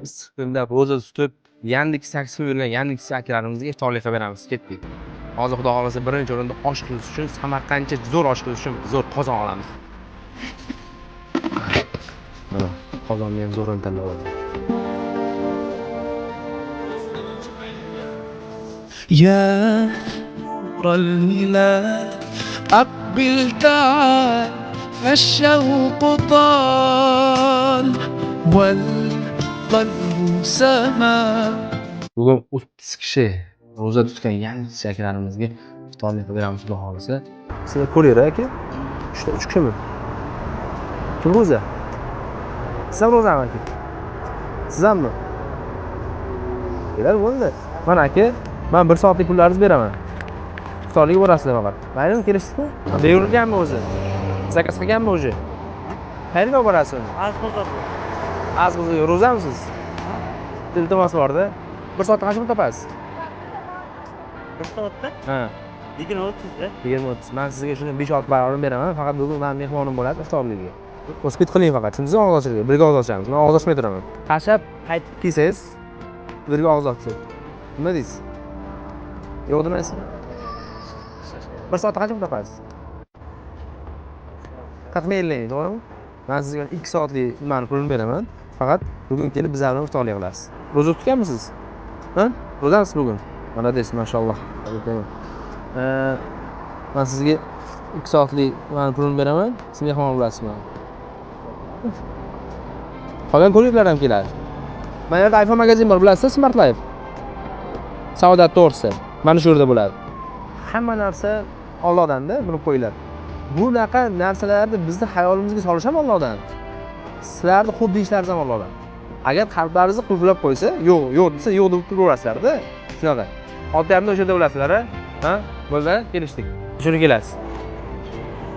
issiqda ro'za tutib, Yandex taksi yurgan Yandex akalarimizga iftorlik qilib beramiz. Ketdik. Hozir xudo xolasa birinchi o'rinda osh qilish uchun Samarqandcha zo'r osh qilish uchun zo'r qozon olamiz. Mana qozonni ham zo'rini tanlab oldik. يا نور الهلال أقبل تعال فالشوق طال والقلب سما. Bugun 30 kishi ro'za tutgan Yandex akalarimizga iftorlik qilib beramiz xudo xolasa. Sizlar ko'ringlar aka. 3 kishimi? Kim ro'za? Siz ham ro'zami aka? Siz hammi? Kelar bo'ldi. Mana aka, men 1 soatlik pullaringizni beraman. Iftorlikka borasizlar faqat. Maylimi, kelishdikmi? Buyurilganmi o'zi? Zakaz qilganmi o'zi? Qayerga borasiz? Azqizga ro'zamisiz? Iltimos bor-da. 1 soatda qancha pul topasiz? 1 soatda? Ha. 20-30 da. 20-30. Men sizga shuni 5-6 barobar beraman. Faqat bugun men mehmonim bo'ladi iftorlikka. O'sbit qiling faqat. Shundaymi og'iz ochishga? Birga og'iz ochamiz. Men og'iz ochmay turaman. Qashab qaytib kelsangiz, birga og'iz ochasiz. Nima deysiz? Yo'q demaysiz? 1 soatda qancha pul topasiz? 40 ming, to'g'rimi? Men sizga 2 soatlik nimani pulini beraman. Faqat bugun kelib bizlar bilan iftorlik qilasiz. Ro'za tutganmisiz? Ha? Ro'zamisiz bugun? Mana deysiz, mashalloh. Men sizga 2 soatlik nimani pulini beraman. Siz mehmon bo'lasizmi? Qolgan ko'riklar ham keladi. Mana yerda iPhone magazin bor, bilasizmi? Smart Life. Saodat to'g'risi. Mana shu yerda bo'ladi. Hamma narsa Allohdan-da, bilib qo'yinglar. Bunaqa narsalarni bizni hayolimizga solish ham Allohdan. Sizlarni xuddi ishlaringiz ham Allohdan. Agar qalblaringizni qulflab qo'ysa, yo'q desa, yo'q deb turaverasizlar-da. Shunaqa. 6:30da o'sha yerda bo'lasizlar, ha? Bo'ldi, kelishdik. Shuni kelasiz.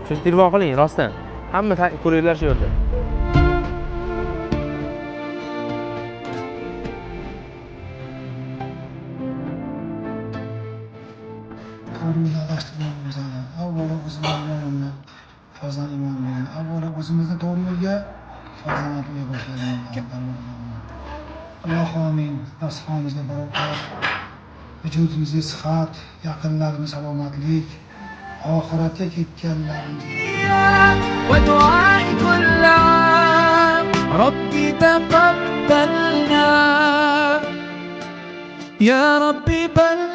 Shuni telefon qiling, rostdan. Hamma ko'ringlar shu yerda. Avvalo o'zimizga farzand imon bergan. Avvalo o'zimizni to'g'ri yo'lga, farzandlarga boshlagan. Alloh amin. Nasibamizga barokat, vujudimizga sihat, yaqinlarimiz salomatlik, oxiratga ketganlarimizga ودعاء كل عام ربي تقبلنا يا ربي بل